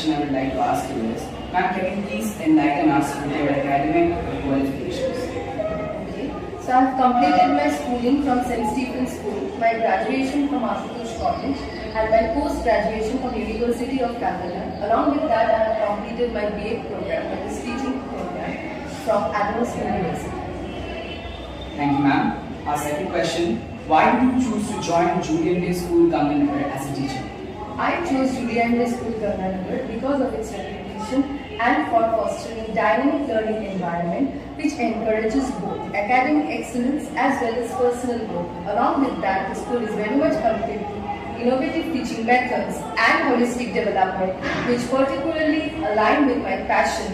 question I would like to ask you is, ma'am, can you please enlighten us with your academic qualifications? Okay. So I have completed my schooling from St. Stephen's School, my graduation from Ashutosh College, and my post-graduation from University of Calcutta. Along with that, I have completed my BA program, that is teaching program, from Adams University. Thank you, ma'am. Our second question, why did you choose to join Julian Day School Ganganagar as a teacher? I chose Julian Day School Ganganagar because of its reputation and for fostering a dynamic learning environment which encourages both academic excellence as well as personal growth. Along with that, the school is very much committed to innovative teaching methods and holistic development, which particularly align with my passion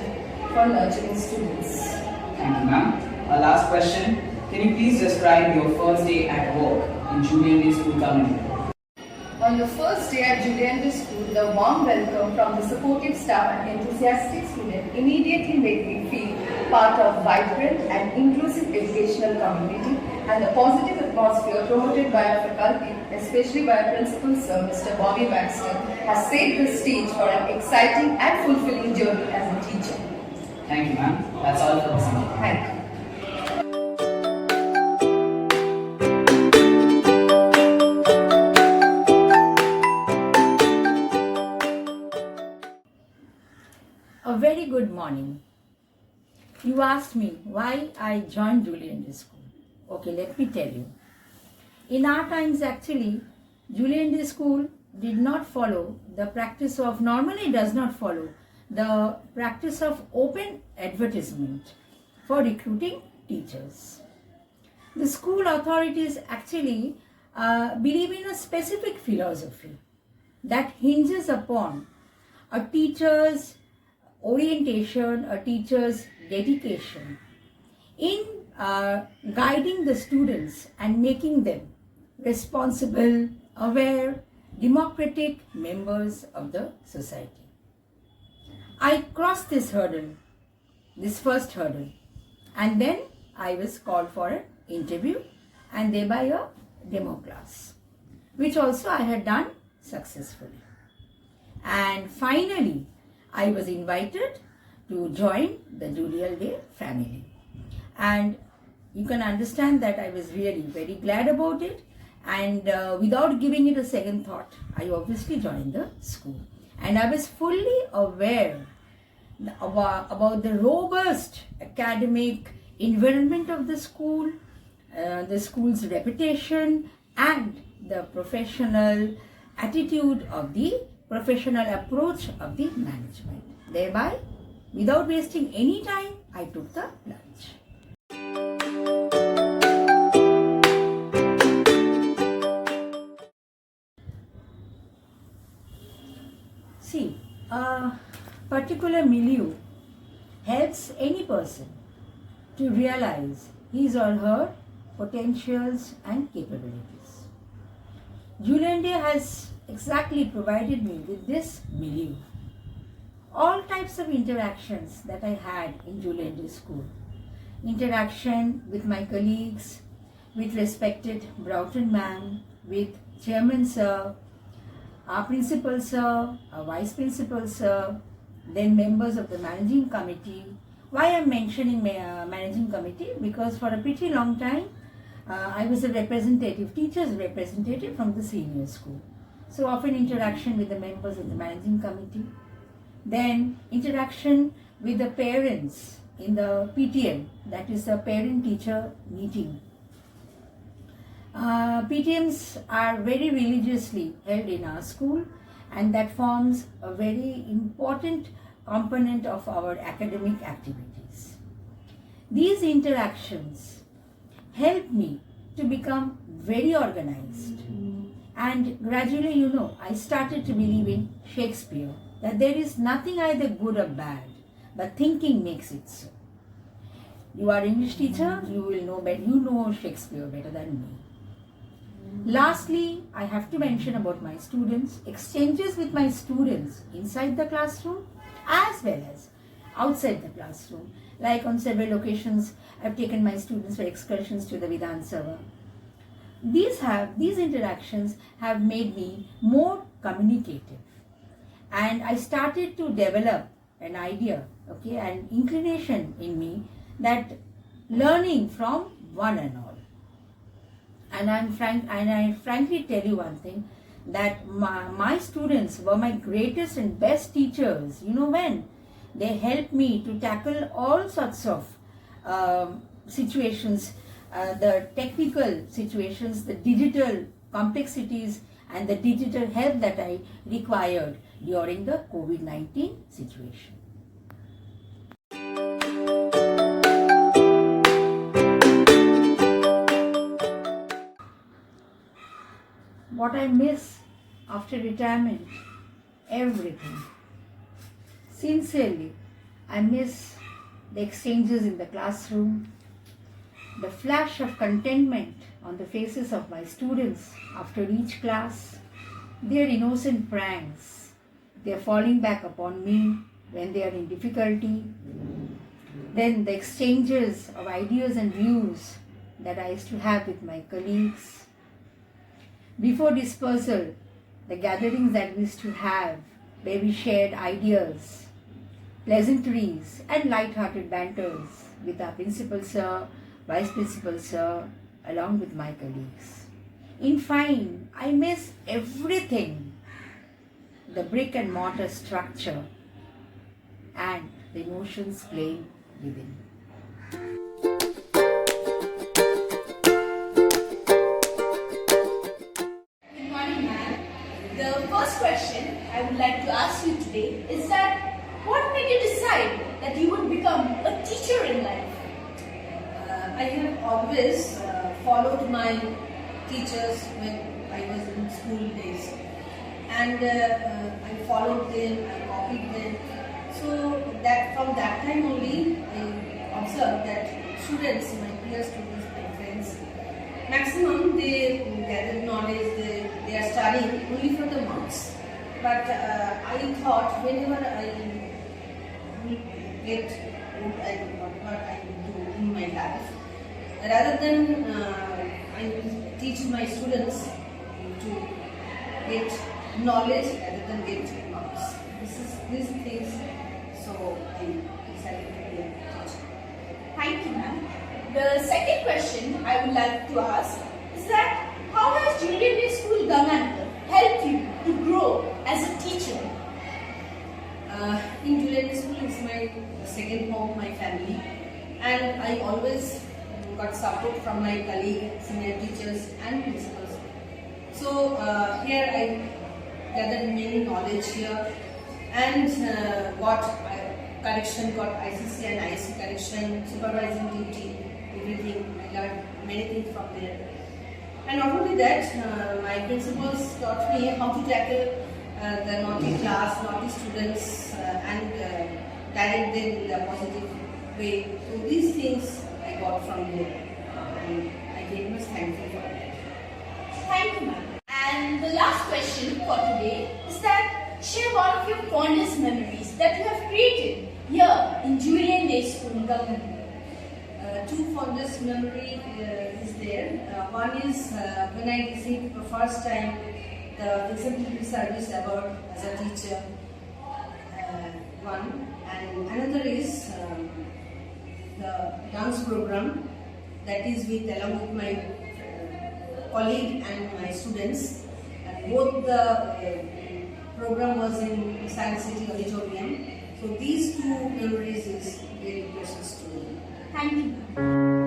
for nurturing students. Thank you, ma'am. Our last question, can you please describe your first day at work in Julian Day School Ganganagar? On the first day at Julian Day School, the warm welcome from the supportive staff and enthusiastic students immediately made me feel part of vibrant and inclusive educational community, and the positive atmosphere promoted by our faculty, especially by our principal sir, Mr. Bobby Baxter, has set the stage for an exciting and fulfilling journey as a teacher. Thank you, ma'am. That's all for this evening. Thank you. A very good morning. You asked me why I joined Julian Day School. Okay, let me tell you. In our times, actually, Julian Day School did not follow the practice of, normally does not follow the practice of open advertisement for recruiting teachers. The school authorities actually believe in a specific philosophy that hinges upon a teacher's orientation, a teacher's dedication in guiding the students and making them responsible, aware, democratic members of the society. I crossed this hurdle, this first hurdle, and then I was called for an interview and thereby a demo class, which also I had done successfully. And finally, I was invited to join the Julian Day family. And you can understand that I was really very glad about it. And without giving it a second thought, I obviously joined the school. And I was fully aware about the robust academic environment of the school's reputation, and the professional attitude of the professional approach of the management. Thereby, without wasting any time, I took the plunge. See, a particular milieu helps any person to realize his or her potentials and capabilities. Julian Day has exactly provided me with this milieu. All types of interactions that I had in Julian Day School. Interaction with my colleagues, with respected Broughton ma'am, with Chairman sir, our principal sir, our vice principal sir, then members of the managing committee. Why I am mentioning managing committee? Because for a pretty long time, I was a representative, teacher's representative from the senior school. So often interaction with the members of the managing committee. Then interaction with the parents in the PTM, that is the parent-teacher meeting. PTMs are very religiously held in our school, and that forms a very important component of our academic activities. These interactions help me to become very organized, and gradually, I started to believe in Shakespeare, that there is nothing either good or bad, but thinking makes it so. You are English teacher, you will know better, you know Shakespeare better than me. Lastly, I have to mention about my students, exchanges with my students inside the classroom as well as outside the classroom. Like on several occasions, I've taken my students for excursions to the Vidhan Sabha. These interactions have made me more communicative, And I started to develop an idea, okay, an inclination in me that learning from one and all. And I frankly tell you one thing, that my students were my greatest and best teachers. You know when? They helped me to tackle all sorts of situations, the technical situations, the digital complexities and the digital help that I required during the COVID-19 situation. What I miss after retirement? Everything. Sincerely, I miss the exchanges in the classroom, the flash of contentment on the faces of my students after each class, their innocent pranks, their falling back upon me when they are in difficulty, then the exchanges of ideas and views that I used to have with my colleagues. Before dispersal, the gatherings that we used to have where we shared ideas, pleasantries and light-hearted banters with our principal sir, vice principal sir, along with my colleagues. In fine, I miss everything, the brick and mortar structure and the emotions playing within. Good morning, ma'am. The first question I would like to ask you today is that what made you decide that you would become a teacher in life? I have always followed my teachers when I was in school days, and I followed them, I copied them. So that from that time only, I observed that students, my peer students, my friends, maximum they gather knowledge, they are studying only for the marks. But I thought whenever I will get what I do in my life, rather than I will teach my students to get knowledge rather than get marks. These things. So I decided to be a teacher. Thank you, ma'am. The second question I would like to ask is that how has Julian Day School Ganganagar helped you to grow as a teacher? In Julian School is my second home, my family, and I always got support from my colleagues, senior teachers and principals. So here I gathered many knowledge here and got correction, got ICC and IC correction, supervising duty, everything. I learned many things from there. And not only that, my principals taught me how to tackle the naughty class, naughty students and direct them in a positive way. So these things I got from there, and I very much thankful for that. Thank you, ma'am. And the last question for today is that share one of your fondest memories that you have created here in Julian Day School Ganganagar. Two fondest memory is there. One is when I received the first time the exemplary service award as a teacher. One, and another is the dance program that is along with my colleague and my students. And both the program was in Science City Auditorium. So these two memories is very precious to me. Thank you, ma'am.